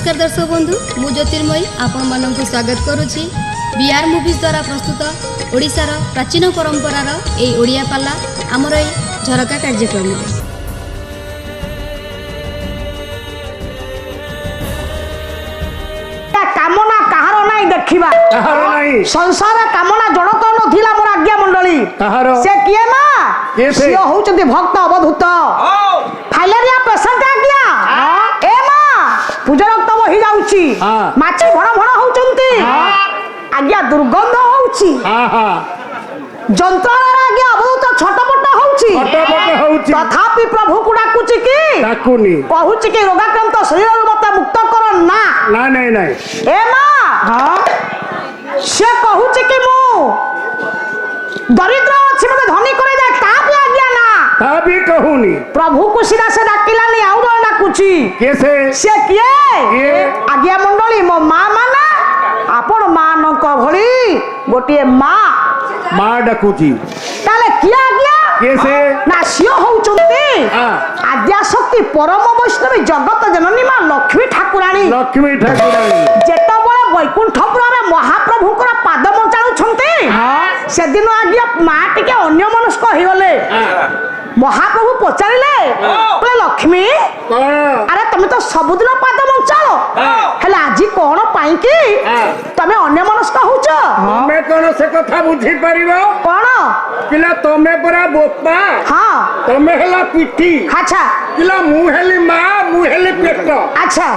नमस्कार दर्शक बंधु मु ज्योतिर्मयी आपण मानक स्वागत करुच्ची बीआर मूवीज द्वारा प्रस्तुत ओडिशार प्राचीन परंपरार ए ओडिया पाला आमर ए झरका कार्यक्रम कामना कहार नाई देखिबा संसार कामना जनक नथिला मोर आज्ञा मंडली से किए मां से होचंती भक्त अवधूत फाइलेरिया पेशेंट आज्ञा ए मां पूजा रक्त बही जाउची माछी भण भण होचंती आज्ञा दुर्गंध होउची जंत्रणा आज्ञा अवधूत छटपट होउची तथापि प्रभु को डाकुची की डाकुनी कहूची की रोगाक्रांत शरीर मते मुक्त कर ना ना नहीं नहीं ए मां से कहूची कि मु दरिद्र अछि मते धनी करे दे तापि आज्ञा ना ताबी कहूनी प्रभु को सीधा से डाकिलानी आउ जण डाकुची कैसे से किए आज्ञा मंडली मो मां माने आपण मानक भली गोटिए मां मां डाकुची ताले किया आज्ञा कैसे ना सियो होउचंती आद्या शक्ति परम वैष्णवी जगत जननी मां लक्ष्मी ठाकुराणी जेतबळे वैकुंठपुर रे महाप्रभुकर पाद मंचाळु छंती से दिन आज्ञा मां टिके अन्य मनुष्क होई गले महाप्रभु पचारिले बोले लक्ष्मी अरे तुम तो सबुदिन पाद मंचाळो हेले आजी कोन पाई की तमे अन्य मनुष्क होउछ मैं कोन से कथा बुझी परिबो कोन पिला तमे परा बोपा हां तमे हला पिठी अच्छा पिला मु हेली मां मु हेली पेट अच्छा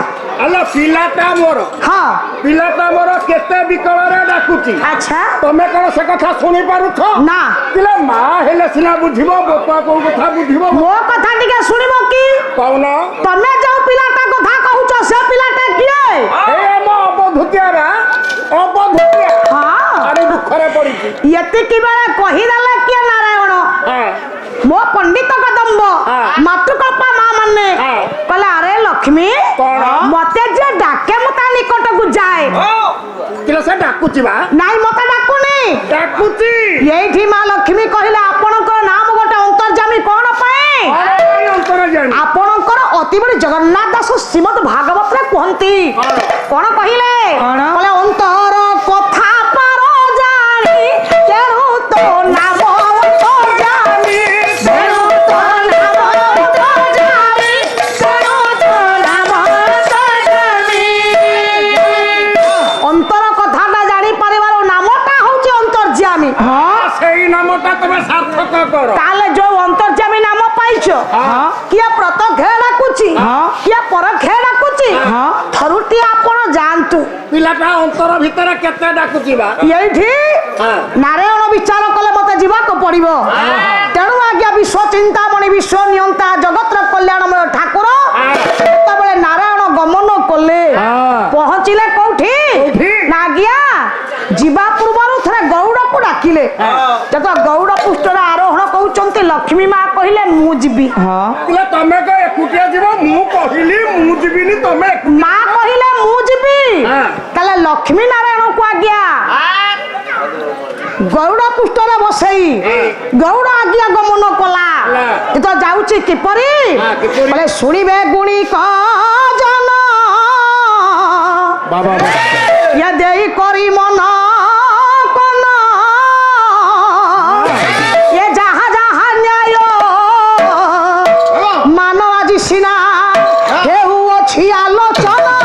अला पिलाटा मोर हां पिलाटा मोर केते बिकଳରେ डाकुची अच्छा तमे कोन से कथा सुनी पारुछ ना पिला मां हेले सिना बुझिबो बोपा को कथा बुझिबो मो कथा टिके सुनिबो की कौन तमे जो पिलाटा कथा कहूछ से पिलाटा किए ए मो अबधुतियारा अबधुतिया हां अरे दुखरे पड़ी छी यति की बेला कहि दले के नारायण हां मो पंडित कदम्ब मातृकल्पा मां माने कहले अरे लक्ष्मी मते जे डाके मता निकट को जाए किला से डाकुची बा नाई मते डाकुनी डाकुची एठी मां लक्ष्मी कहिला आपनकर नाम गोटे अंतर्जामी कोन पाए अरे अंतर्जामी आपनकर अति बड़ी जगन्नाथ दास श्रीमद् भागवत रे कहंती कोन कहिले कहले अंतर कथा पार जानी तेनु तो नाम अंतर्जामी तेनु तो नाम अंतर्जामी तेनु तो नाम अंतर्जामी अंतर कथाटा जानी परिवार नामटा होची अंतर्जामी हां सेही नामटा तमे सार्थक करो ताले जो अंतर्जामी नाम पाइछो किया प्रतघे डाकुची किया परघे डाकुची थरुटी आपण जानतु पिलाटा अंतर भीतर केते डाकुची बा एठी नारायण विचार कले मते जीवा को पड़िबो तेणु आज्ञा विश्व चिंतामणि विश्व नियंता जगतर कल्याणमय ठाकुर तबले नारायण गमन कले पहुंचिले कोठी नागिया जीवा पूर्वरु थरे गौड़ को डाकिले जत गौड़ पुष्टर आरोहण कहउचंती लक्ष्मी मां कहिले मु जीबी पिला तमे को एकुटिया जीवो मु कहिली मु जीबिनी तमे मां कहिले मु जीबी तले लक्ष्मी नारायण को आज्ञा गौड़ पुष्टर बसई गौड़ आज्ञा गमन कला तो जाउची किपरि बोले सुनिबे गुणी का जन बाबा या देई करी मन कना ये जहा जहा न्याय मानव आज सिना केहू अछि आलोचना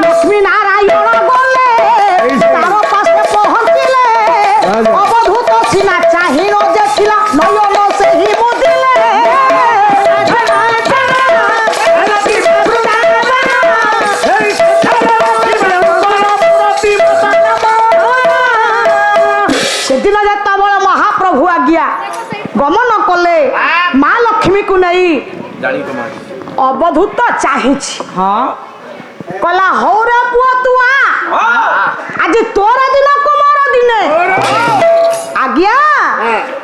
लक्ष्मी नारायण गले तारो पासे पहुंचिले अवधूत सिना चाहि न देखिला नयन से ही बुदिले सेदिन जेतबळे महाप्रभु आज्ञा गमन कले मां लक्ष्मी को नहीं अवधूत चाहिछि कला हो रे पुआ तू आ आज तोर दिन कुमार दिने आज्ञा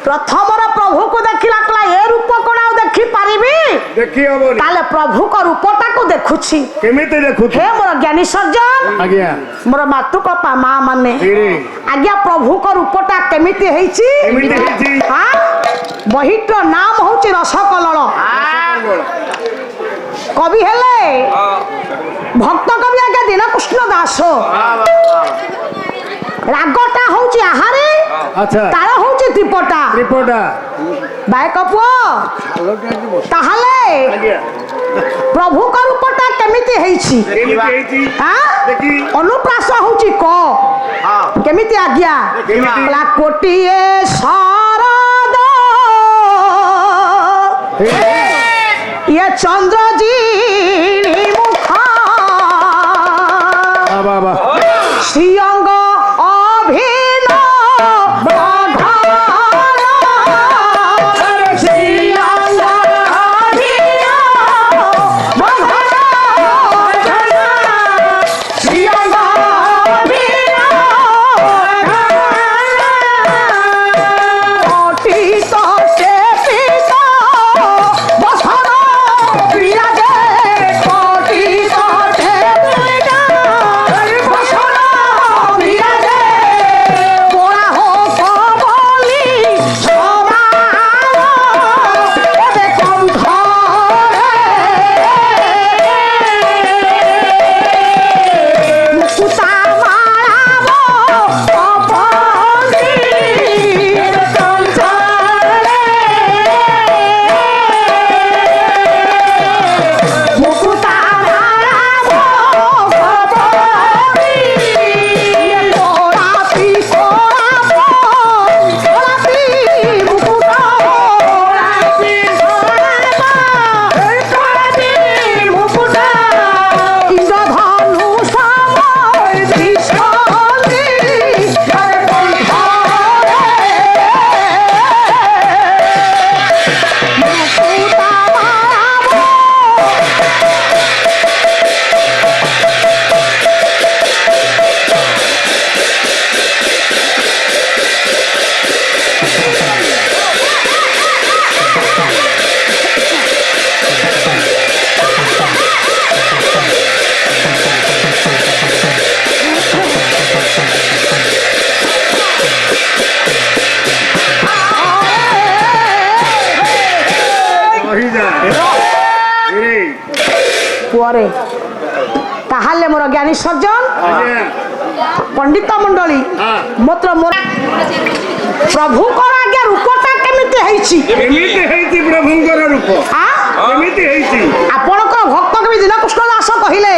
प्रथमर प्रभु को देखिला कला ए रूप कोन देखि पारिबी ଦେଖି ହବନି ତାହେଲେ ପ୍ରଭୁଙ୍କ ରୂପଟାକୁ ଦେଖୁଛି। କେମିତି ଦେଖୁଛୁ ହେ ମୋର ଜ୍ଞାନୀ ସର୍ଜନ, ଆଜ୍ଞା ମୋର ମାତୃକପା ମା ମାନେ, ଏରେ ଆଜ୍ଞା ପ୍ରଭୁଙ୍କ ରୂପଟା କେମିତି ହେଇଛି? କେମିତି ହେଇଛି ହାଁ? ବହିଟିର ନାମ ହଉଛି ରସକଲଳ। କବି ହେଲେ ଭକ୍ତ କବି ଆଜ୍ଞା ଦୀନକୃଷ୍ଣ ଦାସ। ରାଗଟା ହଉଛି ଆହାରେ, ଆଚ୍ଛା ତାଳ ହଉଛି ତ୍ରିପଟା। ତ୍ରିପଟା ବାୟକ ପୁଅ, ତାହେଲେ ଆଜ୍ଞା ପ୍ରଭୁଙ୍କ ରୂପଟା କେମିତି ହେଇଛି? କେମିତି ହେଇଛି ହାଁ? ଦେଖି ଅନୁପ୍ରାସ ହଉଛି କ କେମିତି ଆଜ୍ଞା? କେମିତି? ହେଲା କୋଟିଏ ଶରଦ ଇଏ ଚନ୍ଦ୍ରଜିଣୀ ମୁଖ ବାବା ଶ୍ରୀଅଙ୍ଗ ଅଭିନବ ଶ୍ରୀଅଙ୍ଗ ପୁଅରେ ତାହେଲେ ମୋର ଜ୍ଞାନୀ ସର୍ଜନ ପଣ୍ଡିତ ମଣ୍ଡଳୀ ମାତ୍ର ମୋର ପ୍ରଭୁଙ୍କର ଆଜ୍ଞା ରୂପଟା କେମିତି ହେଇଛି? କେମିତି ହେଇଛି ପ୍ରଭୁଙ୍କର ରୂପ କେମିତି ହେଇଛି? ଆପଣଙ୍କର ଭକ୍ତ କବି ଦୀନକୃଷ୍ଣ ଦାସ କହିଲେ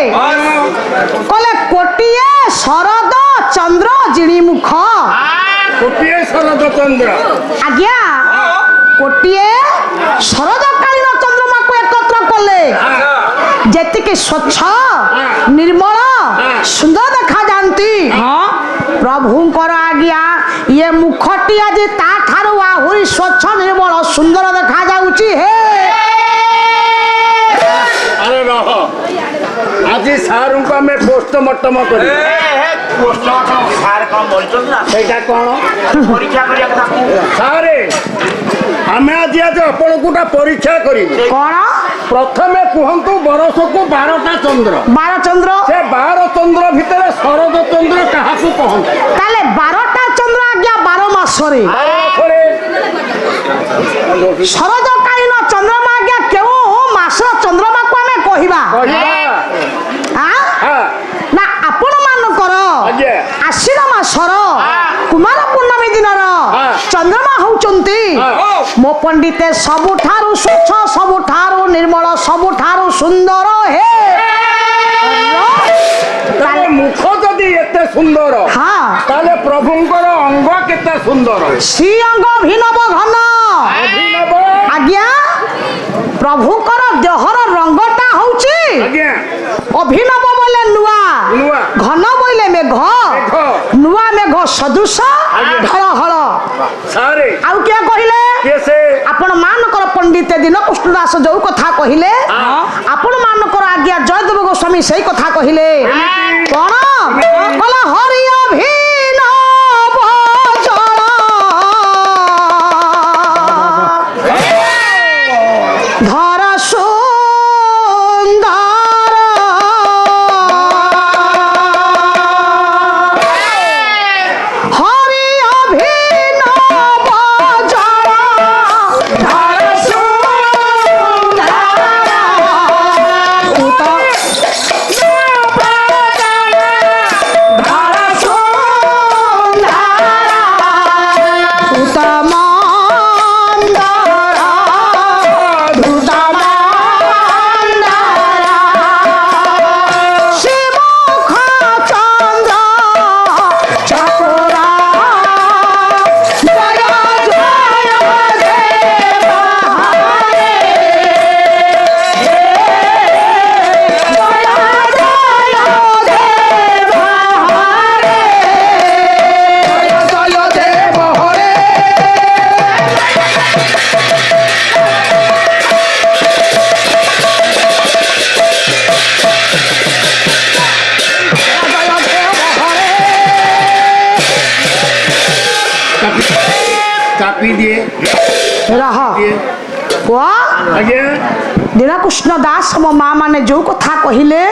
କୋଟିଏ ଶରଦ ଚନ୍ଦ୍ର ଜିଣିମୁଖ। କୋଟିଏ ଶରଦ ଚନ୍ଦ୍ର ଆଜ୍ଞା କୋଟିଏ ଶରଦକାଳୀନ ଚନ୍ଦ୍ରମାକୁ ଏକତ୍ର କଲେ ଯେତିକି ସ୍ୱଚ୍ଛ ନିର୍ମଳ ସୁନ୍ଦର ଦେଖାଯାଆନ୍ତି ପ୍ରଭୁଙ୍କର ଆଜ୍ଞା ଇଏ ମୁଖଟି ଆଜି ତା ଠାରୁ ଆହୁରି ସ୍ୱଚ୍ଛ ନିର୍ମଳ ସୁନ୍ଦର ଦେଖାଯାଉଛି। ହେ ଆରେ ରହ ଆଜି ସାରଙ୍କୁ ଆମେ ପୋଷ୍ଟମର୍ଟମ କରି ସେଇଟା କଣ ସାରେ ଆମେ ଆଜି ଆପଣଙ୍କୁ ପରୀକ୍ଷା କରିବୁ। କଣ ପ୍ରଥମେ କୁହନ୍ତୁ ବର୍ଷକୁ 12ଟା ଚନ୍ଦ୍ର 12 ଚନ୍ଦ୍ର ସେ 12 ଚନ୍ଦ୍ର ଭିତରେ ଶରଦ ଚନ୍ଦ୍ର କାହାକୁ କହନ୍ତି? ତାହେଲେ 12ଟା ଚନ୍ଦ୍ର ଆଜ୍ଞା 12 ମାସରେ ଶରଦକାଳୀନ ଚନ୍ଦ୍ରମା ଆଜ୍ଞା କେଉଁ ମାସର ଚନ୍ଦ୍ରମାକୁ ଆମେ କହିବା? ନା ଆପଣ ମାନଙ୍କର ଆଶ୍ଵିନ ମାସର କୁମାର ପୂର୍ଣ୍ଣମୀ ଦିନର ଚନ୍ଦ୍ରମା ହଉଛନ୍ତି ମୋ ପଣ୍ଡିତେ ସବୁଠାରୁ ସ୍ୱଚ୍ଛ ସବୁଠାରୁ ନିର୍ମଳ ସବୁଠାରୁ ସୁନ୍ଦର। ହେ ତାହେଲେ ମୁଖ ଯଦି ଏତେ ସୁନ୍ଦର ତାହେଲେ ପ୍ରଭୁଙ୍କର ଅଙ୍ଗ କେତେ ସୁନ୍ଦର? ଶ୍ରୀ ଅଙ୍ଗ ଅଭିନବ ଘନ ଆଜ୍ଞା ପ୍ରଭୁଙ୍କର ଦେହର ରଙ୍ଗଟା ହଉଛି ଅଭିନବ ବୋଇଲେ ନୂଆ ଘନ ବୋଇଲେ ମେଘ ନୂଆ ମେଘ ସଦୃଶ ଧଳ ହଳ। ଆଉ କିଏ କହିଲେ? ଆପଣ ମାନଙ୍କର ପଣ୍ଡିତ ଦୀନକୃଷ୍ଣ ଦାସ ଯୋଉ କଥା କହିଲେ ଆପଣ ମାନଙ୍କର ଆଜ୍ଞା ଜୟଦେବ ଗୋସ୍ୱାମୀ ସେଇ କଥା କହିଲେ କଣ କହିଲା ହରି ଅଭିନବ ଜଳ ଧର ସୁ ରହ ପୁଅ ଆଜ୍ଞା ଦୀନକୃଷ୍ଣ ଦାସ ମୋ ମା ମାନେ ଯୋଉ କଥା କହିଲେ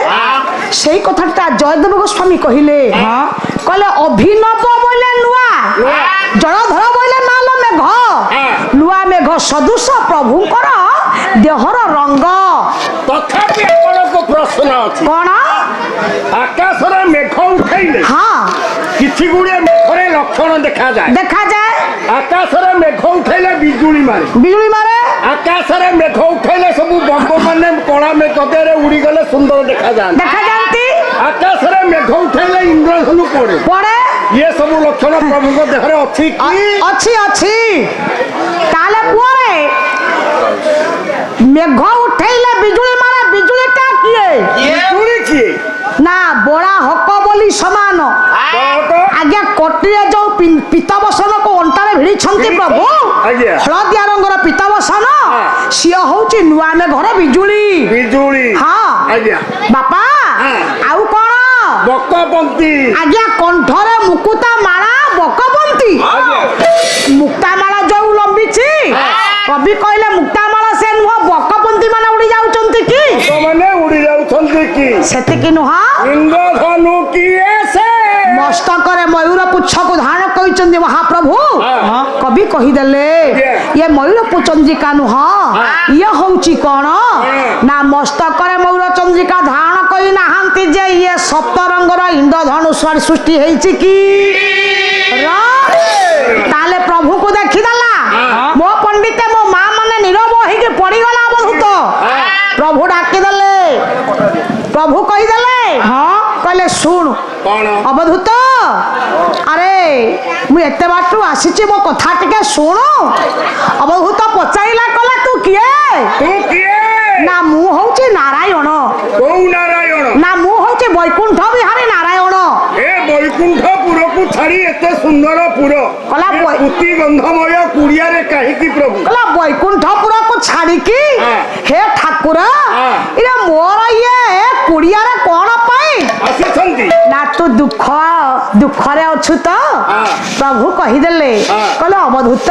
ସେଇ କଥାଟା ଜୟଦେବ ଗୋସ୍ୱାମୀ କହିଲେ କହିଲେ ଅଭିନବ ବୋଇଲେ ନୂଆ ଜଳଧର ବୋଇଲେ ମାଲ ମେଘ ନୂଆ ମେଘ ସଦୃଶ ପ୍ରଭୁଙ୍କର ଦେହର ରଙ୍ଗ। ତଥାପି ଆପଣଙ୍କ ପ୍ରଶ୍ନ ଅଛି କଣ? ଆକାଶରେ ମେଘ ଉଠେଇଲେ ହଁ କିଛି ଗୁଡିଏ ମେଘରେ ଲକ୍ଷଣ ଦେଖାଯାଏ। ଦେଖାଯାଏ ଆକାଶରେ ମେଘ ଉଠେଇଲେ ବିଜୁଳି ମାରେ। ବିଜୁଳି ମାରେ। ଆକାଶରେ ମେଘ ଉଠେଇଲେ ସବୁ ବମ୍ବ ମାନେ କଳା ମେଘ ଦେହରେ ଉଡିଗଲେ ସୁନ୍ଦର ଦେଖାଯାଆନ୍ତି। ଦେଖାଯାନ୍ତି। ଆକାଶରେ ମେଘ ଉଠେଇଲେ ଇନ୍ଦ୍ରଧନୁ ପଡେ ପଡେ। ଇଏ ସବୁ ଲକ୍ଷଣ ପ୍ରଭୁଙ୍କ ଦେହରେ ଅଛି କି? ଅଛି ଅଛି। ତାହେଲେ ପୁଅରେ ମେଘ ଉଠେଇଲେ ବିଜୁଳି ମାରେ ବିଜୁଳିଟା କିଏ? ବିଜୁଳି କିଏ? ନା ବଳା ହକ ବୋଲି ସମାନ। ଆଜ୍ଞା କଟିରେ ଯୋଉ ପିତବସନକୁ ଅଣ୍ଟାରେ ଭିଡ଼ିଛନ୍ତି ପ୍ରଭୁ ହଳଦିଆ ରଙ୍ଗର ପିତବସନ ସିଏ ହଉଛି ନୂଆ ମେଘର ବିଜୁଳି। ବିଜୁଳି ହଁ ଆଜ୍ଞା ବାପା ଆଉ କଣ? ବକପନ୍ତି। ଆଜ୍ଞା କଣ୍ଠରେ ମୁକୁତା ମାଳା ବକପନ୍ତି। ମୁକ୍ତା ମାଳା ଯୋଉ ଲମ୍ବିଛି କବି କହିଲେ ମୁକ୍ତା ମାଳା ସେ ନୁହଁ ବକପନ୍ତି ମାନେ ଉଡି ଯାଉଛନ୍ତି କି? ମାନେ ଉଡି ଯାଉଛନ୍ତି କି? ସେତିକି ନୁହଁ ଇନ୍ଦ୍ରଧନୁ କିଏ ସେ? ମସ୍ତକରେ ମୟୂର ପୁଚ୍ଛକୁ ଧାରଣ କରିଛନ୍ତି ମହାପ୍ରଭୁ। କବି କହିଦେଲେ ଇଏ ମୟୂର ଚନ୍ଦ୍ରିକା ନୁହଁ ଇଏ ହଉଛି କଣ ନା ମସ୍ତକରେ ମୟୂର ଚନ୍ଦ୍ରିକା ଧାରଣ କରି ନାହାନ୍ତି ଯେ ଇଏ ସପ୍ତ ରଙ୍ଗର ଇନ୍ଦ୍ରଧନୁ ସୃଷ୍ଟି ହେଇଛି କି? ତାହେଲେ ପ୍ରଭୁକୁ ଦେଖିଦେଲା ମୋ ପଣ୍ଡିତ ମୋ ମା ମାନେ ନୀରବ ହେଇକି ପଡିଗଲା ଅବଧୂତ। ପ୍ରଭୁ ଡାକିଦେଲେ ପ୍ରଭୁ କହିଦେଲେ କହିଲେ ଶୁଣୁ ଅବଧୂତ ଆରେ ମୁଁ ଏତେ ବାଟରୁ ଆସିଛି ମୋ କଥା ଟିକେ ଶୁଣୁ। ଅବଧୂତ ପଚାରିଲା କହିଲା ତୁ କିଏ? ନା ମୁଁ ହଉଛି ନାରାୟଣ। କୋଉ ନାରାୟଣ? ନା ମୁଁ ହଉଛି ବୈକୁଣ୍ଠ ବିହାରୀ ନାରାୟଣ। ଏ ବୈକୁଣ୍ଠପୁରକୁ ଛାଡି ଏତେ ସୁନ୍ଦର ପୁର କଲା ପୁତି ଗନ୍ଧମୟ କୁଡିଆରେ କାହିଁକି ପ୍ରଭୁ? କଲା ବୈକୁଣ୍ଠପୁରକୁ ଛାଡିକି ହେ ଠାକୁର ଇଏ ମୋର ଇଏ କୁଡିଆରେ କଣ ପାଇଁ ଆସିଛନ୍ତି? ନା ତୁ ଦୁଃଖରେ ଅଛୁ ତ? ପ୍ରଭୁ କହିଦେଲେ କହିଲେ ଅବଧୂତ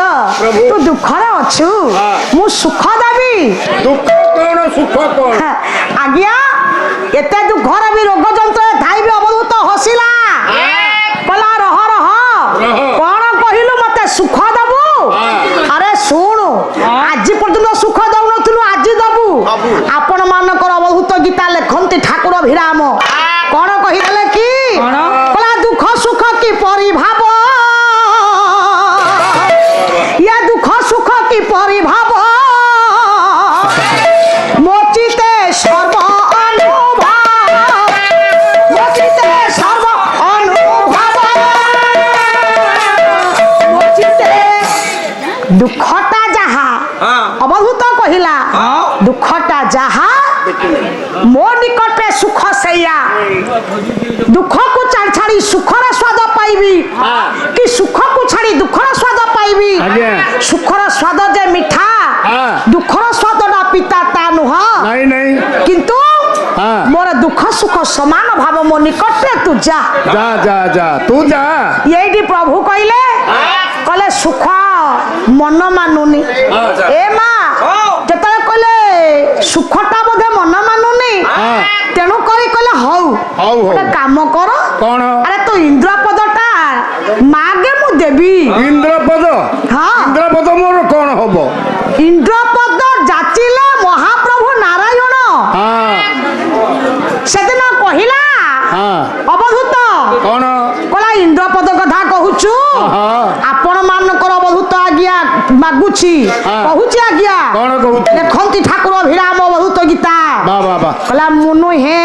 ତୁ ଦୁଃଖରେ ଅଛୁ ମୁଁ ସୁଖ ଦେବି। ଦୁଃଖ କଣ ସୁଖ କଣ? ଆଜ୍ଞା ଏତେ ଦୁଃଖରେ ବି ରୋଗ ଯନ୍ତ୍ର ଥାଇ ବି ଅବଧୂତ ହସିଲା କହିଲା ରହ ରହ କଣ କହିଲୁ ମତେ ସୁଖ ଦବୁ? ଆରେ ଶୁଣୁ ଆଜି ପର୍ଯ୍ୟନ୍ତ ସୁଖ ଦଉନଥିଲୁ ଆଜି ଦବୁ। ଆପଣ ମାନଙ୍କର ଅବଧୂତ ଗୀତା ଲେଖନ୍ତି ଠାକୁର ଭିରାମ କଣ କହିଦେଲେ କି କହିଲା ଦୁଃଖ ସୁଖ କି ପରିଭାବ ଇଏ ଦୁଃଖ ସୁଖ କି ପରିଭାବ ମୋଚିତେ ସର୍ବ ଅନୁଭବ ମୋଚିତେ ସର୍ବ ଅନୁଭବ ମୋଚିତେ ଦୁଃଖଟା ଯାହା ଅବଧୂତ କହିଲା ଦୁଃଖଟା ଯାହା ମୋ ନିକଟରେ ସୁଖ ସେଇଆ। ଦୁଃଖକୁ ଛାଡ଼ି ସୁଖର ସ୍ୱାଦ ପାଇବି କି ସୁଖକୁ ଛାଡ଼ି ଦୁଃଖର ସ୍ୱାଦ ପାଇବି? ସୁଖର ସ୍ୱାଦ ଯେ ମିଠା ଦୁଃଖର ସ୍ୱାଦଟା ପିତା ତା ନୁହଁ। କିନ୍ତୁ ମୋର ଦୁଃଖ ସୁଖ ସମାନ ଭାବ ମୋ ନିକଟରେ ତୁ ଯା ତୁ ଯା। ଏଇଠି ପ୍ରଭୁ କହିଲେ କହିଲେ ସୁଖ ମନ ମାନୁନି। ଏ ମା ଯେତେବେଳେ କହିଲେ ସୁଖଟା ବୋଧେ ମନ ମାନୁନି ତେଣୁ କରି କହିଲେ ହଉ ଗୋଟେ କାମ କର କଣ? ଆରେ ତୁ ଇନ୍ଦ୍ରପଦଟା ମାଗେ ମୁଁ ଦେବି। ଇନ୍ଦ୍ରପଦ? ହଁ ଇନ୍ଦ୍ରପଦ ମୋର କଣ ହବ? ଇନ୍ଦ୍ରପଦ ଯାଚିଲେ ମହାପ୍ରଭୁ ନାରାୟଣ ସେଦିନ କହିଲା ଅବଧୂତ କଣ କହିଲା ଇନ୍ଦ୍ରପଦ କଥା କହୁଛୁ ଆପଣ ମାନଙ୍କର ଅବଧୂତ ଆଜ୍ଞା ମାଗୁଛି କହୁଛି ଆଜ୍ଞା କଣ କହୁଛି? ଲେଖନ୍ତି ଠାକୁର ଭିରାମ ଅବଧୂତ ଗୀତା କହିଲା ମୁଁ ନୁହେଁ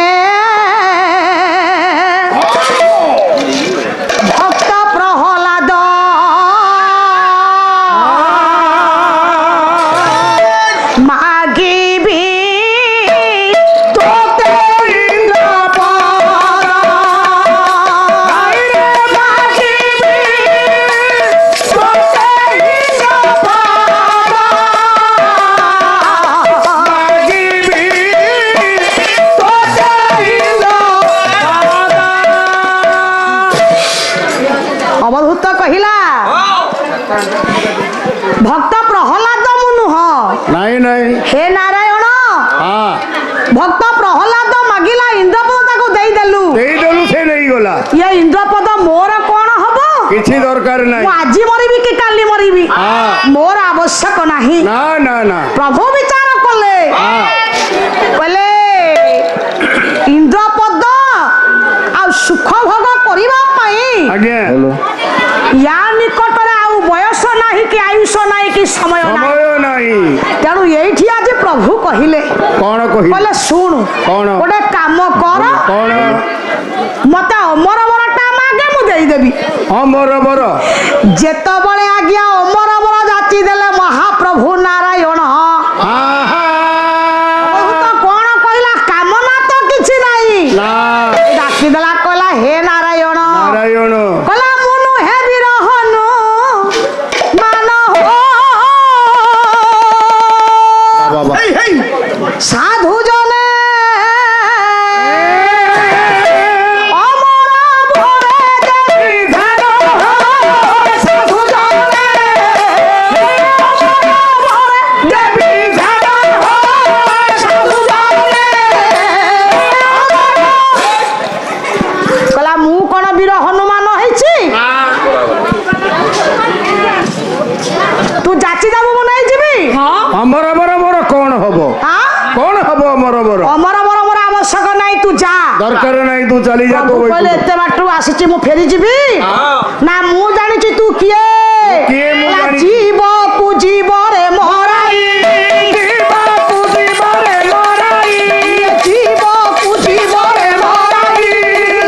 ଭକ୍ତ ପ୍ରହ୍ଲାଦ ମାଗିବି ତୋତେ ଇନ୍ଦ୍ରପଦ ମାଗିବି ତୋତେ ଇନ୍ଦ୍ରପଦ ମାଗିବି ତୋତେ ନାହିଁ। हे नारायण ହଁ भक्त प्रहलाद मागिला इंद्रपद ताको ଦେଇଦେଲୁ ଦେଇଦେଲୁ ସେ ନେଇଗଲା। ये इंद्रपद मोर कोन हबो କିଛି ଦରକାର ନାହିଁ। ମୁଁ ଆଜି ମରିବି କି କାଲି ମରିବି ହଁ। ମୋର ଆବଶ୍ୟକ ନାହିଁ। ନା ନା ନା ପ୍ରଭୁ ବିଚାର କଲେ ହଁ କହିଲେ इंद्रपद ଆଉ ସୁଖ ଭୋଗ କରିବା ପାଇଁ ଆଜ୍ଞା ୟା ନିକଟରେ ଆଉ ବୟସ ନାହିଁ କି ଆୟୁଷ ନାହିଁ କି ସମୟ ନାହିଁ। ସମୟ ନାହିଁ। ତେଣୁ ଏଇଠି ଆଜି ପ୍ରଭୁ କହିଲେ କଣ କହିଲେ? କହିଲେ ଶୁଣୁ କଣ? ଗୋଟେ କାମ କର କଣ? ମତେ ଅମର ବରଟା ମାଗେ ମୁଁ ଦେଇଦେବି। ଅମର ବର ଯେତେବେଳେ ଆଜ୍ଞା ଅମର ବର ଯାଚି ଦେଲେ ମହାପ୍ରଭୁ ନାରାୟଣ ବହୁତ କଣ କହିଲା କାମନା ତ କିଛି ନାହିଁ ନା ଡାକିଦେଲା କହିଲା ହେ ନାରାୟଣ ନାରାୟଣ କହିଲା ମୁନୁ ହେ ବିରହନୁ ମାନ ହୋ ବାବା সাধু জনে অমর ভরে দেবী ধ্যান সাধু জনে দেবী ধ্যান সাধু জনে কলা মু কোন বীর হনুমান হইছি তু যাচি যাবো মু নাই যাবি ଅମର ବର ମୋର କଣ ହବ? হ্যাঁ କଣ ହବ ଅମର ବର? অমর বর মোর আবশ্যক নাই তু যা ଦରକାର ନାହିଁ ତୁ ଚାଲି ଯା ତୋ ପ୍ରଭୁ କହିଲେ ବୈକୁଣ୍ଠ। ଏତେ ବାଟରୁ ଆସିଛି ମୁଁ ଫେରି ଯିବି ନା ମୁଁ ଜାଣିଛି ତୁ କିଏ କିଏ ମୁଁ କହିଲା, ଜାଣିଛି। ଜୀବ ପୂଜିବ ରେ ମରାଇ ଜୀବ ପୂଜିବ ରେ ମରାଇ ଜୀବ ପୂଜିବ ରେ ମରାଇ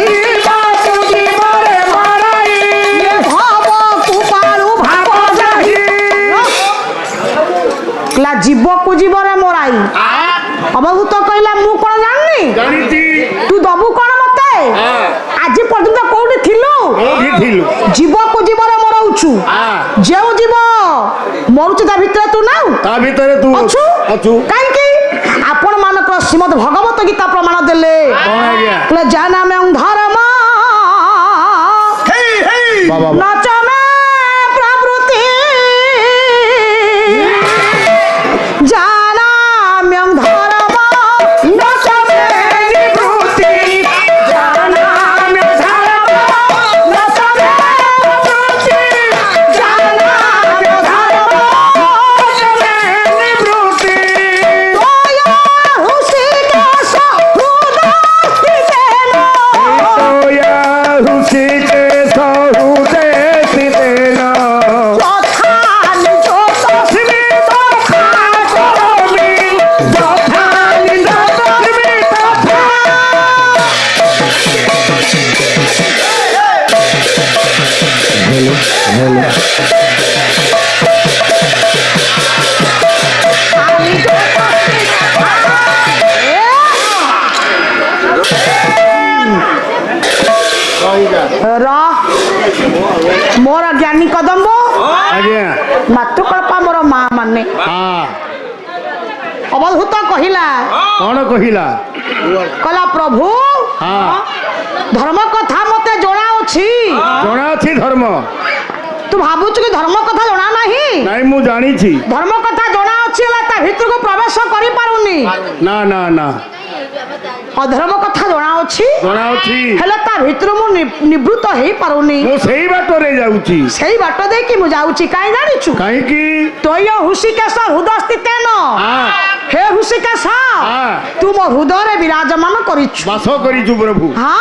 ଜୀବ ପୂଜିବ ରେ ମରାଇ ଭବ କୁପାରୁ ଭାବ ଯାଇ କହିଲା ଜୀବକୁ ଜୀବରେ ମରାଇ ଅବଭୂତ କହିଲା ମୁଁ କଣ ଜାଣିନି ଜାଣିଛି ତୁ ଦବୁ କଣ ମତେ ଆଜି ପର୍ଯ୍ୟନ୍ତ କୋଉଠି ଥିଲୁ କୋଉଠି ଥିଲୁ? ଜୀବକୁ ଜୀବରେ ମରଉଛୁ ଯେଉଁ ଜୀବ ମରୁଛି ତା ଭିତରେ ତୁ ନାଉ ତା ଭିତରେ ତୁ ଅଛୁ ଅଛୁ। କାହିଁକି ଆପଣ ମାନଙ୍କର ଶ୍ରୀମଦ୍ ଭଗବତ ଗୀତା ପ୍ରମାଣ ଦେଲେ କଣ ଆଜ୍ଞା? କହିଲେ ଜାନାମେ ଧର୍ମ ବାବା ନଚମେ ପ୍ରବୃତ୍ତି জানাম্যং ধর্ম নচমে নিবৃত্তি জানাম্যং ধর্ম নচমে নিবৃত্তি জানাম্যং ধর্ম নচমে নিবৃত্তি তোয়া হুসিকেশ হৃদয়স্থিতেন তোয়া ঋষিকেশ হৃদয়স্থিতেন যথা নিজ তস্মি তথা করমি যথা নিজ তস্মি তথা নিজ তস্মি র মোর জ্ঞানী কদম্ব ଆଜ୍ଞା ମାତୃକଳ୍ପା ମୋର ମା ମାନେ ହଁ ଅବଧୂତ କହିଲା କଣ କହିଲା? କହିଲା ପ୍ରଭୁ ହଁ ଧର୍ମ କଥା ମତେ ଜଣା ଅଛି ଜଣା ଅଛି ଧର୍ମ। ତୁ ଭାବୁଛୁ କି ଧର୍ମ କଥା ଜଣା ନାହିଁ ନାଇଁ ମୁଁ ଜାଣିଛି। ଧର୍ମ କଥା ଜଣା ଅଛି ହେଲେ ତା ଭିତରକୁ ପ୍ରବେଶ କରିପାରୁନି ନା ନା ନା ଅଧର୍ମ କଥା ଜଣା ଅଛି ଜଣା ଅଛି। ହେଲେ ତା ଭିତରୁ ମୁଁ ନିବୃତ୍ତ ହେଇପାରୁନି ମୁଁ ସେଇ ବାଟରେ ଯାଉଛି। ସେଇ ବାଟ ଦେଇକି ମୁଁ ଯାଉଛି କାହିଁ ଜାଣିଛୁ କାହିଁକି? ତୋୟ ହୃଷିକେଶ ହୃଦୟସ୍ଥିତେନ ହେ ହୃଷିକେଶ ତୁ ମୋ ହୃଦୟରେ ବିରାଜମାନ କରିଛୁ ବାସ କରିଛୁ ପ୍ରଭୁ। ହଁ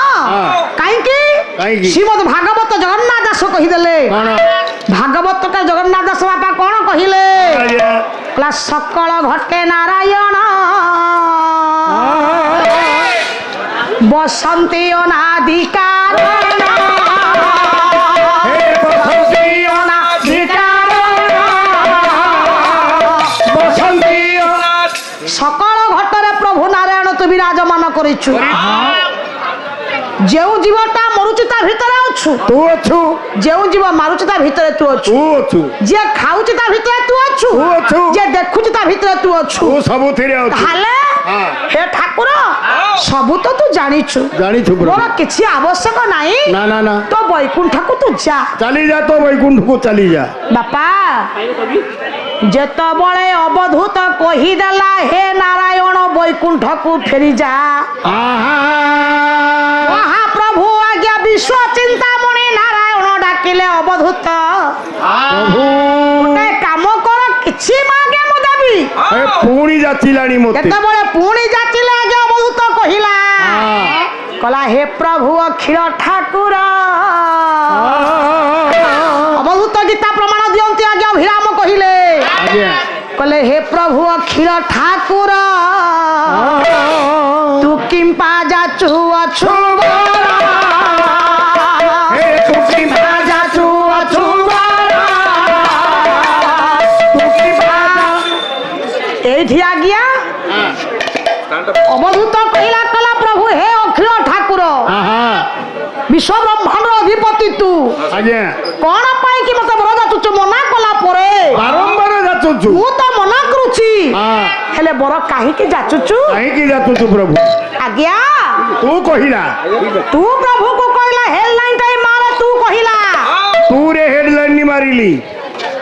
କାହିଁକି କାହିଁକି? ଶ୍ରୀମଦ୍ ଭାଗବତ ଜଗନ୍ନାଥ ଦାସ କହିଦେଲେ କଣ? ଭାଗବତ ଜଗନ୍ନାଥ ଦାସ ବାପା କଣ କହିଲେ ଆଜ୍ଞା କହିଲା ସକଳ ଘଟେ ନାରାୟଣ ବସନ୍ତି ଅନାଦି କାରଣ ହେ ବସନ୍ତି ଅନାଦି କାରଣ ବସନ୍ତି ସକଳ ଘଟରେ ପ୍ରଭୁ ନାରାୟଣ ତୁ ବିରାଜମାନ କରିଛୁ ଯେଉଁ ଜୀବଟା ମରୁଛି ତା ଭିତରେ ଅଛୁ ତୁ ଅଛୁ ଯେଉଁ ଜୀବ ମାରୁଛି ତା ଭିତରେ ତୁ ଅଛୁ ତୁ ଅଛୁ ଯିଏ ଖାଉଛି ତା ଭିତରେ ତୁ ଅଛୁ ତୁ ଅଛୁ ଯିଏ ଦେଖୁଛି ତା ଭିତରେ ତୁ ଅଛୁ ତୁ ସବୁଥିରେ ଅଛୁ। ତାହେଲେ ହେ ଠାକୁର ସବୁ ତ ତୁ ଜାଣିଛୁ ଜାଣିଛୁ ମୋର ପ୍ରଭୁ। କିଛି ଆବଶ୍ୟକ ନାହିଁ ନା ନା ନା ତ ବୈକୁଣ୍ଠକୁ ତୁ ଯା ଚାଲି ଯା ତ ବୈକୁଣ୍ଠକୁ ଚାଲି ଯା। ବାପା ଯେତେବେଳେ ଅବଧୂତ କହିଦେଲା ହେ ନାରାୟଣ ବୈକୁଣ୍ଠକୁ ଫେରିଯା ମହାପ୍ରଭୁ ଆଜ୍ଞା ବିଶ୍ୱ ଚିନ୍ତାମଣି ନାରାୟଣ ଡାକିଲେ ଅବଧୂତ ଗୋଟେ କାମ କର କିଛି ମାଗେ ମୁଁ ଦେବି ପୁଣି ଯାଚିଲାଣି ମୋତେ ଯେତେବେଳେ ପୁଣି ଯାଚିଲେ ଆଜ୍ଞା ଅବଧୂତ କହିଲା କଲା ହେ ପ୍ରଭୁ ଅଖିଳ ଠାକୁର ଅବଧୂତ ଗୀତା ପ୍ରମାଣ ଦିଅନ୍ତି ଆଜ୍ଞା ଅଭିରାମ କହିଲେ କହିଲେ ହେ ପ୍ରଭୁ ଅଖିଳ ଠାକୁର ତୁ କିମ୍ପା ଯାଚୁ ଅଛୁ এইଠି আজ্ঞা অবধূত কহিলা কলা প্রভু হে অখিল ঠাকুর বিশ্ব ব্রহ্মাণ্ডর অধিপতি তু কোন পাই কি মতে বড় যাচুছু মনা কলা পরে বারম্বার যাচুছু মু তো মনা করুছি হেলে বড় কাহিকি যাচুছু প্রভু আজ্ঞা তু কহিলা তু প্রভু কো কহিলা হেডলাইন টাই মারে তু কহিলা তু রে হেডলাইন নি মারিলি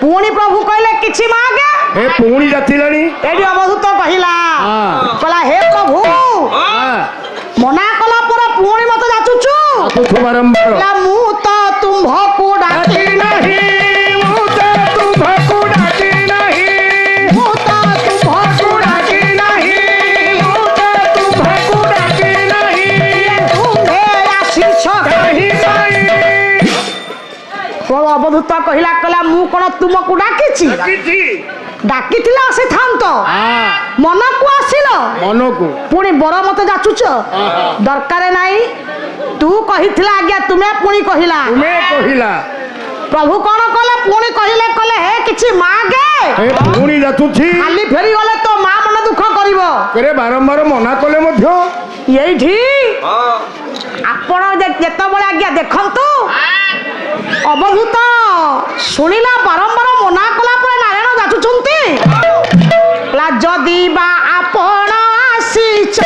পুনি প্রভু কহিলে কিছু মাগে হে পুনি যাচিলানি এডি অবধূত কহিলা কলা হে প্রভু মনা কলা পরে পুনি মতে যাচুছু বারম্বার মু তো তুম্ভকু ডাকি নাহি মু তো তুম্ভকু ডাকি নাহি মু তো তুম্ভকু ডাকি নাহি মু তো তুম্ভকু ডাকি নাহি তুমে আসিছ কাহি নাই অবধূত কহিলা কলা মু কোন তুমকু ডাকিছি ডাকিছি ডাকিଥିଲା ଆସିଥାନ୍ତ ମନକୁ ଆସିଲ ମନକୁ ପୁଣି ବର ମତେ ଯାଚୁଛ ଦରକାର ନାହିଁ ତୁ କହିଥିଲା ଆଜ୍ଞା ତୁମେ ପୁଣି କହିଲା ପ୍ରଭୁ କଣ କଲେ ପୁଣି କହିଲେ କଲେ ହେ କିଛି ମାଗେ ପୁଣି ଯାଚୁଛି ଖାଲି ଫେରି ଗଲେ ତ ମା ମନ ଦୁଃଖ କରିବ ବାରମ୍ବାର ମନା କଲେ ମଧ୍ୟ ଏଇଠି ଆପଣ ଯେତେବେଳେ ଆଜ୍ଞା ଦେଖନ୍ତୁ ଅବଧୂତ ଶୁଣିଲା ବାରମ୍ବାର ମନା କଲା ପରେ ନାରାୟଣ ଯାଚୁଛନ୍ତି ଯଦି ବା ଆପଣ ଆସିଛ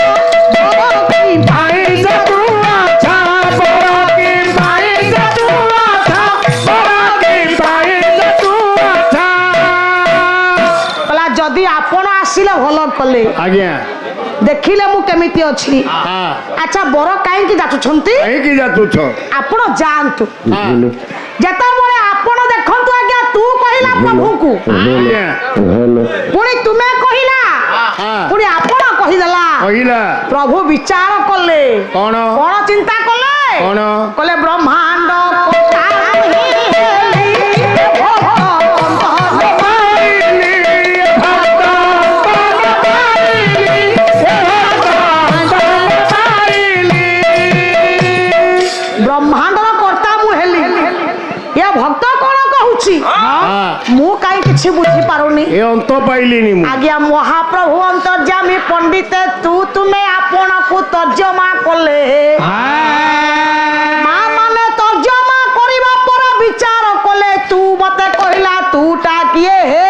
ଯଦି ଆପଣ ଆସିଲେ ଭଲ କଲେ ଆଜ୍ଞା ଦେଖିଲେ ମୁଁ କେମିତି ଅଛି ଆଚ୍ଛା ବର କାହିଁକି ଯାଚୁଛନ୍ତି ଆପଣ ଯାଆନ୍ତୁ ଯେତେବେଳେ ଆପଣ ଦେଖନ୍ତୁ ଆଜ୍ଞା ତୁ କହିଲା ପ୍ରଭୁଙ୍କୁ ପୁଣି ତୁମେ କହିଲା ପୁଣି ଆପଣ କହିଦେଲା ପ୍ରଭୁ ବିଚାର କଲେ କଣ ଚିନ୍ତା କଲେ କଲେ ବ୍ରହ୍ମାଣ୍ଡ ବ୍ରହ୍ମାଣ୍ଡର କର୍ତ୍ତା ମୁଁ ହେଲି ଏ ଭକ୍ତ କଣ କହୁଛି ମୁଁ କାହିଁ କିଛି ବୁଝି ପାରୁନି ଆଜ୍ଞା ମହାପ୍ରଭୁ ଅନ୍ତର୍ଯାମୀ ପଣ୍ଡିତ ତୁ ତୁମେ ଆପଣଙ୍କୁ ତର୍ଜମା କଲେ ମା ମାନେ ତର୍ଜମା କରିବା ପରେ ବିଚାର କଲେ ତୁ ମତେ କହିଲା ତୁଟା କିଏ ହେ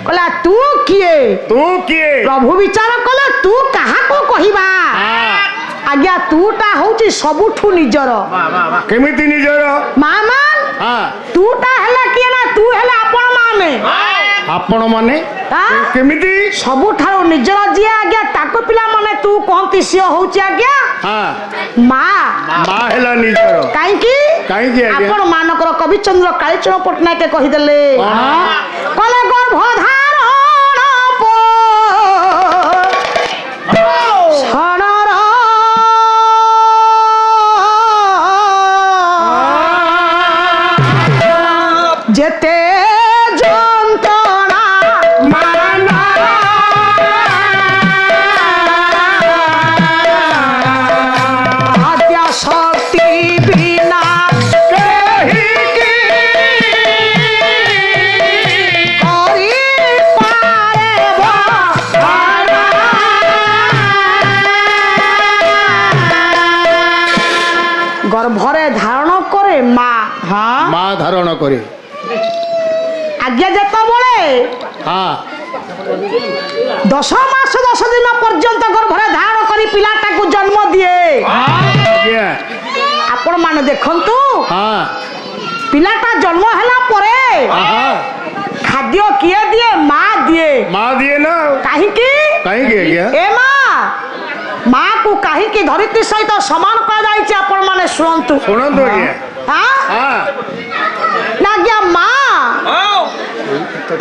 କହିଲା ତୁ କିଏ ପ୍ରଭୁ ବିଚାର କଲେ ତୁ କାହାକୁ କହିବା ଆଜ୍ଞା ତୁଟା ହଉଛି ସବୁଠୁ ନିଜର କେମିତି ନିଜର ମା ମାନ ତୁଟା ହେଲେ କିଏ ନା ତୁ ହେଲେ ଆପଣ ମାନେ କେମିତି ସବୁଠାରୁ ନିଜର ଯିଏ ଆଜ୍ଞା ତାକୁ ପିଲାମାନେ ତୁ କହନ୍ତି ସିଏ ହଉଛି ଆଜ୍ଞା ମା ହେଲା ନିଜର କାହିଁକି ଆପଣ ମାନଙ୍କର କବିଚନ୍ଦ୍ର କାଳୀଚରଣ ପଟ୍ଟନାୟକ କହିଦେଲେ କଲେ ଗର୍ଭଧାରଣ যেতে যন্ত্রণা মানা আদ্যা শক্তি বিনা করি পারে গর্ভরে ধারণ করে মা মা ধারণ করে আজ্ঞা যেতবে 10 মাস 10 দিন পর্যন্ত গর্ভরে ধারণ করে পিলাটাকে জন্ম দিয়ে আপন মানে দেখন্তু পিলাটা জন্ম হেলা পরে ଖାଦ୍ୟ କିଏ ଦିଏ? ମା ଦିଏ। ମା ଦିଏ ନା କାହିଁକି? କାହିଁକି ଆଜ୍ଞା? ଏ ମା କୁ କାହିଁକି ଧରିତ୍ରୀ ସହିତ ସମାନ କରାଯାଇଛି ଆପଣ ମାନେ ଶୁଣନ୍ତୁ। ଶୁଣନ୍ତୁ ଆଜ୍ଞା। ନା ଆଜ୍ଞା ମା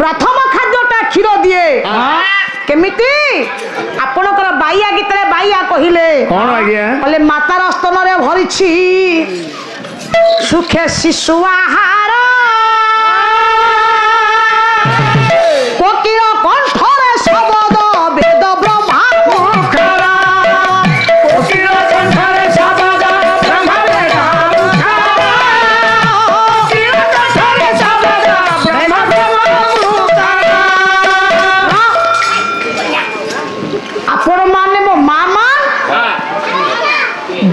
ପ୍ରଥମ ଖାଦ୍ୟଟା କ୍ଷୀର ଦିଏ। କେମିତି? ଆପଣଙ୍କର ବାଇଆ ଗୀତରେ ବାଇଆ କହିଲେ କଣ ଆଜ୍ଞା? କହିଲେ ମାତାର ସ୍ତନରେ ଭରିଛି ସୁଖେ ଶିଶୁ ଆହାର, କୋକିଳ କଣ୍ଠରେ ଶବଦ ବେଦ ବ୍ରହ୍ମା ମୁଖର। କୋକିଳ କଣ୍ଠରେ ଶବଦ ବ୍ରହ୍ମା ବେଦ ମୁଖର। କୋକିଳ କଣ୍ଠରେ ଶବଦ ବ୍ରହ୍ମା ମୁଖର। ଆପଣ ମାନେ ମୋ ମା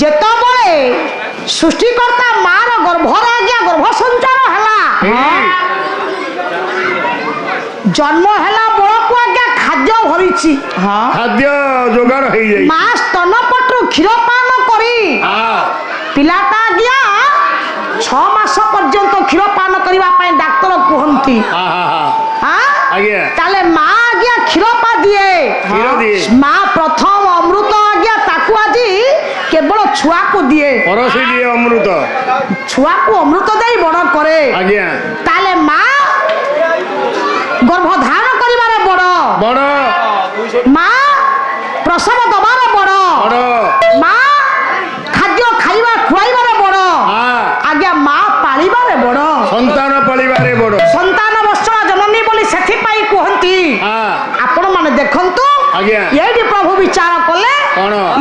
ଯେତେବେଳେ ସୃଷ୍ଟିକର୍ତ୍ତା ମାର ଗର୍ଭରେ ଆଜ୍ଞା ଗର୍ଭ ସଞ୍ଚାର ହେଲା, ଜନ୍ମ ହେଲା ବେଳକୁ ଆଜ୍ଞା ଖାଦ୍ୟ ଭରିଛି। ଖାଦ୍ୟ ଯୋଗାଡ଼ ହେଇଯାଇଛି। ମା ସ୍ତନ ପଟରୁ କ୍ଷୀର ପାନ କରି ପିଲାଟା ଆଜ୍ଞା 6 ମାସ ପର୍ଯ୍ୟନ୍ତ କ୍ଷୀର ପାନ କରିବା ପାଇଁ ଡାକ୍ତର କୁହନ୍ତି। ତାହେଲେ ମା ଆଜ୍ଞା କ୍ଷୀର ପା ଦିଏ। ମା ପ୍ରଥମ ଅମୃତ ଆଜ୍ଞା ତାକୁ ଆଜି କେବଳ ଛୁଆକୁ ଦିଏ। ପରସି ଦିଏ ଅମୃତ। ଛୁଆକୁ ଅମୃତ ଦେଇ ବଡ଼ କରେ। ତାହେଲେ ମା ଗର୍ଭଧାରଣ କରିବାରେ ବଡ଼, ମା ପ୍ରସବ ଦବାରେ ବଡ଼, ମା ଖାଦ୍ୟ ଖାଇବା ଖୁଆଇବାରେ ବଡ଼, ଆଜ୍ଞା ମା ପାଳିବାରେ ବଡ଼, ସନ୍ତାନ ପାଳିବାରେ ବଡ଼। ସନ୍ତାନ ବର୍ଷଣା ଜନନୀ ବୋଲି ସେଥିପାଇଁ କୁହନ୍ତି। ଆପଣ ମାନେ ଦେଖନ୍ତୁ ଏଇଠି ପ୍ରଭୁ ବିଚାର କଲେ।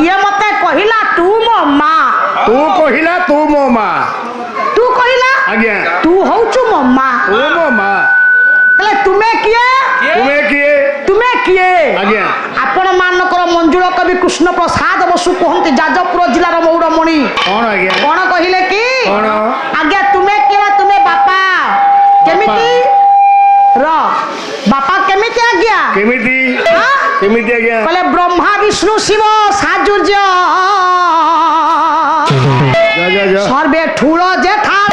ଇଏ ମତେ କହିଲା ତୁ ମୋ ମା। ତୁ କହିଲା ତୁ ମୋ ମା। ତୁ କହିଲା ଆଜ୍ଞା ତୁ ହଉଛୁ ମୋ ମା। ତୁ ମୋ ମା। ତାହେଲେ ତୁମେ କିଏ? ତୁମେ କିଏ? ତୁମେ କିଏ? ଆଜ୍ଞା ଆପଣ ମାନଙ୍କର ମଞ୍ଜୁଳ କବି କୃଷ୍ଣ ପ୍ରସାଦ ବସୁ କୁହନ୍ତି ଯାଜପୁର ଜିଲ୍ଲାର ମୌଡ଼ମଣି। କଣ ଆଜ୍ଞା? କଣ କହିଲେ କି? କଣ? ଆଜ୍ଞା ତୁମେ କିଏ? ତୁମେ ବାପା। କେମିତି ବାପା? କେମିତି ଆଜ୍ଞା? କେମିତି? କେମିତି ଆଜ୍ଞା? କହିଲେ ବ୍ରହ୍ମା ବିଷ୍ଣୁ ଶିବ ସାଜୁର୍ଯ୍ୟ সর্বে ঠুলো জেঠার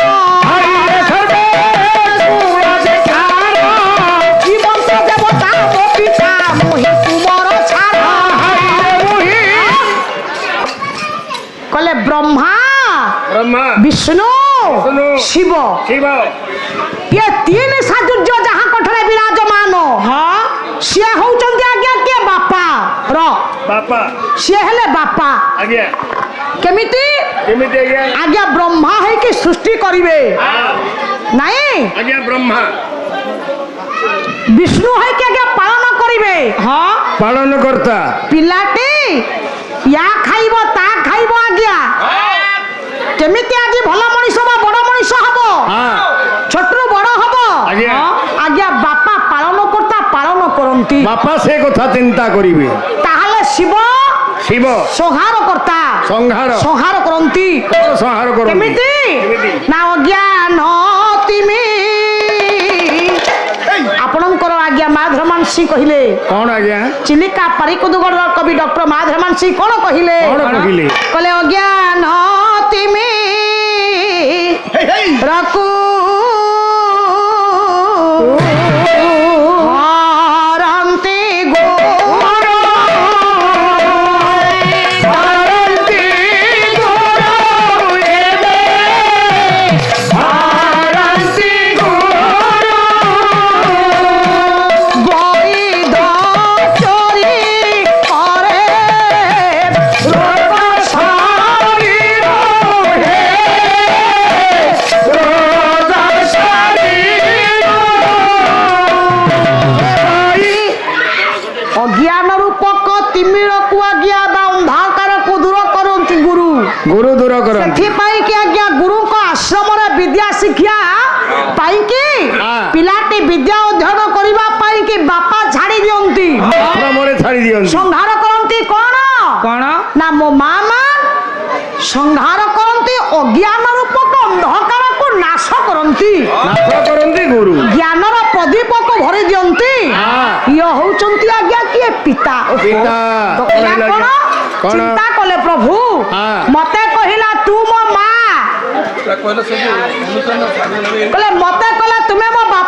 জীবন্ত দেবতা পিতা মোহি তুমর ছাড়। কলে ব্রহ্মা বিষ্ণু শিব ये 3 সাজুর্য যাহা কঠরে বিরাজমান সে হউচন্তি আজ্ঞা কে বাপা র বাপা। সে হেলে বাপা। আজ্ঞা কেমিতি? কেমিতি আজ্ঞা? আজ্ঞা ব্রহ্মা হইকি সৃষ্টি করিবে নাই। আজ্ঞা ব্রহ্মা। বিষ্ণু হইকি আজ্ঞা পালন করিবে। পালন কর্তা। পিলাটি ইয়া খাইব তা খাইব আজ্ঞা। কেমিতি আজি ভালো মনিষ বা বড় মনিষ হব, ছোটরু বড় হব আজ্ঞা বাপা পালন কর্তা পালন করন্তি। বাপা সে কথা চিন্তা করিবে। তাহলে শিব শিব সংহার কর্তা সংহার করন্তি। সংহার করন্তি কেমিতি? না অজ্ঞান তিমি ଆପଣଙ୍କର ଆଜ୍ଞା ମାଧରମାନସି କହିଲେ। କଣ ଆଜ୍ଞା? ଚିଲିକା ପାରିକୁଦଗଡ଼ର କବି ଡକ୍ଟର ମାଧରମାନସି କଣ କହିଲେ? କହିଲେ ଅଜ୍ଞାନ ତିମି ରକୁ ହରନ୍ତି ଗୋର ହରନ୍ତି ଗୋର ଏବେ ହରନ୍ତି ଗୋର বৈদ চরি করে রোগ শরীর হে রোগ শরীর। অজ্ঞান রূপক তিমিরকু আজ্ঞা বা অন্ধকারকু দূর করନ୍ତି গুরু। গুরু দূর କରନ୍ତି। ସେଥିପାଇଁ କି ଆଜ୍ଞା ଗୁରୁଙ୍କ ଆଶ୍ରମରେ ବିଦ୍ୟା ଶିକ୍ଷା ପାଇକି ପିଲାଟି ବିଦ୍ୟା ଅଧ୍ୟୟନ କରିବା ପାଇଁ କି ବାପା ଛାଡି ଦିଅନ୍ତି, ଆଶ୍ରମରେ ଛାଡି ଦିଅନ୍ତି। ସଂହାର କରନ୍ତି। କଣ ନା ମୋ ମା ସଂହାର କରନ୍ତି ଅଜ୍ଞାନ ରୂପକ ଅନ୍ଧକାରକୁ ନାଶ କରନ୍ତି। ଗୁରୁ ଜ୍ଞାନର ପ୍ରଦୀପକୁ ଭରି ଦିଅନ୍ତି। ଇଏ ହଉଛନ୍ତି ଆଜ୍ଞା କିଏ? ପିତା। କଣ ଚିନ୍ତା କଲେ ପ୍ରଭୁ ମତେ କହିଲା ତୁ ମୋ ମା, କହିଲେ ମତେ କହିଲା ତୁମେ ମୋ ବାପା।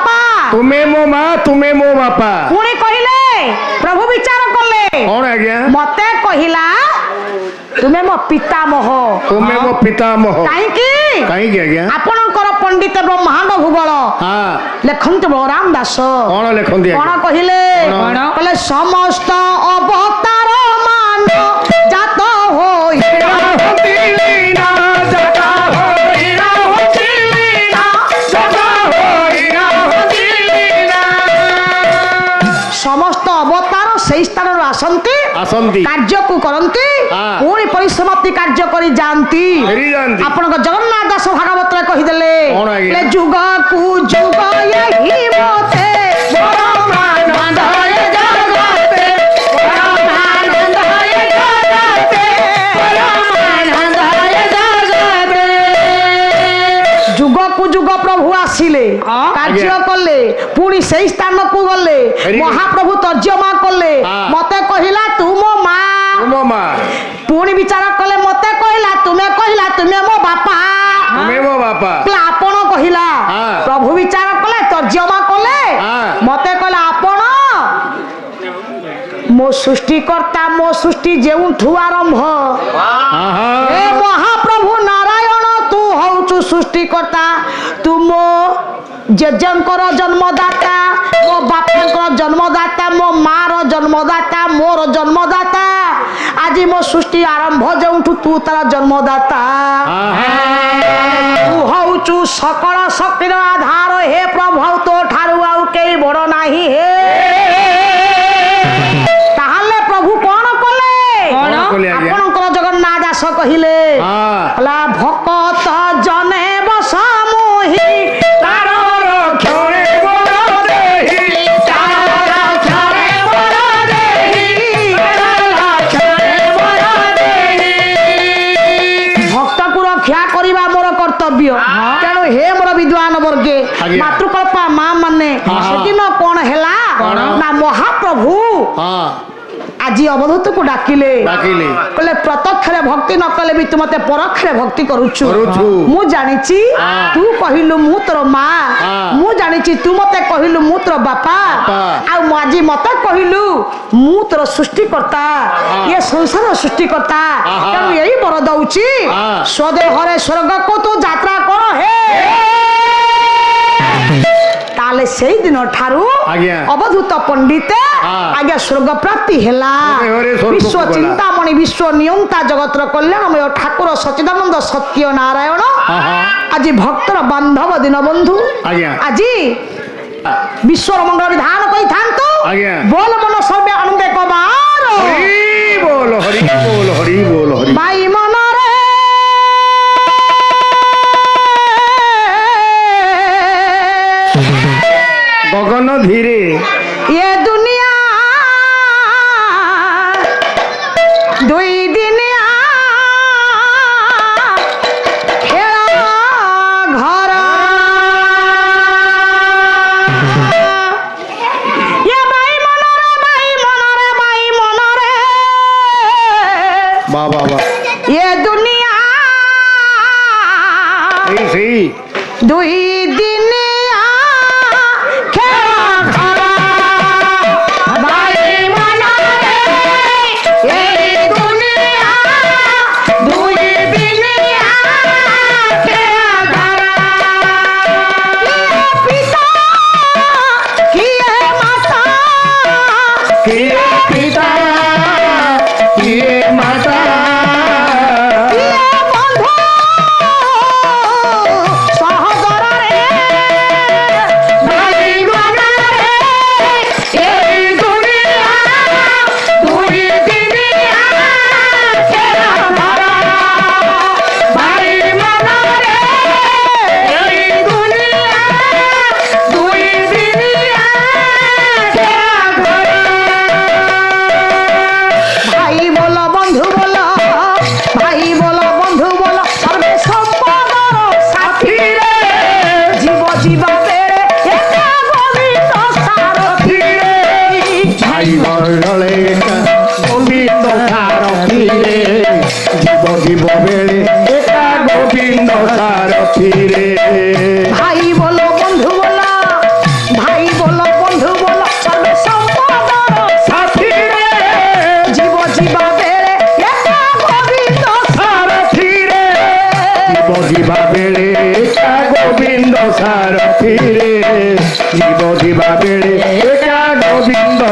ତୁମେ ମୋ ମା ତୁମେ ମୋ ବାପା। ପୁଣି କହିଲେ ପ୍ରଭୁ ବିଚାର କଲେ କଣ ଆଜ୍ଞା? ମତେ କହିଲା ତୁମେ ମୋ ପିତାମହ। ତୁମେ ମୋ ପିତାମହ। କାହିଁକି? କାହିଁକି ଆଜ୍ଞା? ଆପଣଙ୍କର ପଣ୍ଡିତ ବ୍ରହ୍ମାଣ୍ଡ ଭୂଗୋଳ ଲେଖନ୍ତି ବଳରାମ ଦାସ କଣ ଲେଖନ୍ତି? କଣ କହିଲେ? କହିଲେ ସମସ୍ତ ଅବତାର ମାନ ଜାତ ହୋଇ ସମସ୍ତ ଅବତାର ସେଇ ସ୍ଥାନରୁ ଆସନ୍ତି କାର୍ଯ୍ୟକୁ କରନ୍ତି ପୁଣି ପରିସମାପ୍ତି କାର୍ଯ୍ୟ କରି ଯାଆନ୍ତି। ଆପଣଙ୍କ ଜଗନ୍ନାଥ ଦାସ ଭାଗବତରେ କହିଦେଲେ ଯୁଗକୁ ଯୁଗ ଏହି ମତେ ଯୁଗକୁ ଯୁଗ ପ୍ରଭୁ ଆସିଲେ କାର୍ଯ୍ୟ କଲେ ପୁଣି ସେଇ ସ୍ଥାନକୁ ଗଲେ ମହାପ୍ରଭୁ ତର୍ଜମା କଲେ ମତେ କହିଲା ତୁ ମୋ ମା ପୁଣି ବିଚାର କଲେ ମତେ କହିଲା ତୁମେ ମୋ ବାପା ଆପଣ କହିଲା ପ୍ରଭୁ ବିଚାର କଲେ ତର୍ଜମା କଲେ ମତେ କହିଲା ଆପଣ ମୋ ସୃଷ୍ଟିକର୍ତ୍ତା ମୋ ସୃଷ୍ଟି ଯେଉଁଠୁ ଆରମ୍ଭ ଏ ମହାପ୍ରଭୁ ନାରାୟଣ ତୁ ହଉଛୁ ସୃଷ୍ଟିକର୍ତ୍ତା ତୁ ମୋ ଜେଜେଙ୍କର ଜନ୍ମଦାତା ମୋ ବାପାଙ୍କର ଜନ୍ମଦାତା ମୋ ମାର ଜନ୍ମଦାତା ମୋର ଜନ୍ମଦାତା ଆଜି ମୋ ସୃଷ୍ଟି ଆରମ୍ଭ ଯେଉଁଠୁ ତୁ ତାର ଜନ୍ମଦାତା ତୁ ହଉଛୁ ସକଳ ଶକ୍ତିର ଆଧାର ହେ ପ୍ରଭୁ ତୋ ଠାରୁ ଆଉ କେହି ବଡ଼ ନାହିଁ ହେ। ତାହେଲେ ପ୍ରଭୁ କଣ କଲେ? ଆପଣଙ୍କର ଜଗନ୍ନାଥ ଦାସ କହିଲେ ଭକତ ଜନେ ବସ ମୋହି ଭକ୍ତକୁ ରକ୍ଷା କରିବା ମୋର କର୍ତ୍ତବ୍ୟ। ତେଣୁ ହେ ମୋର ବିଦ୍ୱାନ ବର୍ଗେ ମାତୃକଳ୍ପା ମା ମାନେ ସେଦିନ କଣ ହେଲା ନା ମହାପ୍ରଭୁ ଆଜି ଅବଧୂତକୁ ଡାକିଲେ କହିଲେ ପ୍ରତ୍ୟକ୍ଷରେ ଭକ୍ତି ନ କଲେ ବି ତୁ ମତେ ପରୋକ୍ଷରେ ଭକ୍ତି କରୁଛୁ। ମୁଁ ଜାଣିଛି ତୁ କହିଲୁ ମୁଁ ତୋର ମା ମୁଁ ଜାଣିଛି ତୁ ମତେ କହିଲୁ ମୁଁ ତୋର ବାପା ଆଉ ଆଜି ମତେ କହିଲୁ ମୁଁ ତୋର ସୃଷ୍ଟିକର୍ତ୍ତା ଇଏ ସଂସାର ସୃଷ୍ଟିକର୍ତ୍ତା ତେଣୁ ଏଇ ବର ଦଉଛି ସ୍ୱଦେହରେ ସ୍ୱର୍ଗକୁ ତୁ ଯାତ୍ରା କର ହେ। ତାହେଲେ ସେଇ ଦିନ ଠାରୁ ଅବଧୂତ ପଣ୍ଡିତ ଆଜ୍ଞା ସ୍ୱର୍ଗ ପ୍ରାପ୍ତି ହେଲା। ବିଶ୍ୱ ଚିନ୍ତାମଣି ବିଶ୍ୱ ନିୟନ୍ତା ଜଗତର କଲ୍ୟାଣମୟ ଠାକୁର ସଚିଦାନନ୍ଦ ସତ୍ୟ ନାରାୟଣ ଆଜି ଭକ୍ତର ବାନ୍ଧବ ଦୀନ ବନ୍ଧୁ ଆଜି ବିଶ୍ୱର ମଙ୍ଗଳ ବିଧାନ କରିଥାନ୍ତୁ ବୋଲ ମନ ସର୍ବେ ଆନନ୍ଦ କବାର ଭାଇ ମନରେ ଗଗନ ଧୀରେ ये दुनिया दुई दिनिया खेला घर ये भाई मनरे बाबा ये दुनिया दुई दिनिया खेला घर पिता ये माता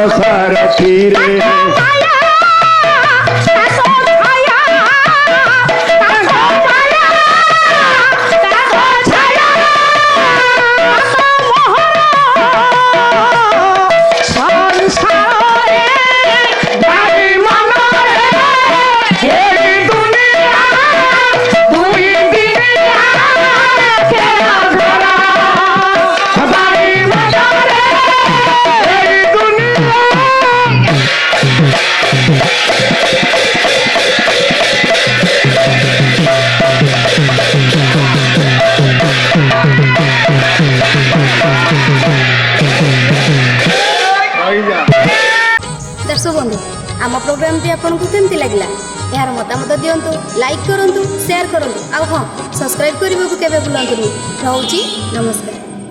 ସାରଥିରେ दर्शक बंधु आम प्रोग्रामटी आपको केमती लगला यार मतामत दिंतु लाइक करूँ शेयर करूँ आ हाँ सब्सक्राइब करने को केवे भूलु रोची नमस्कार।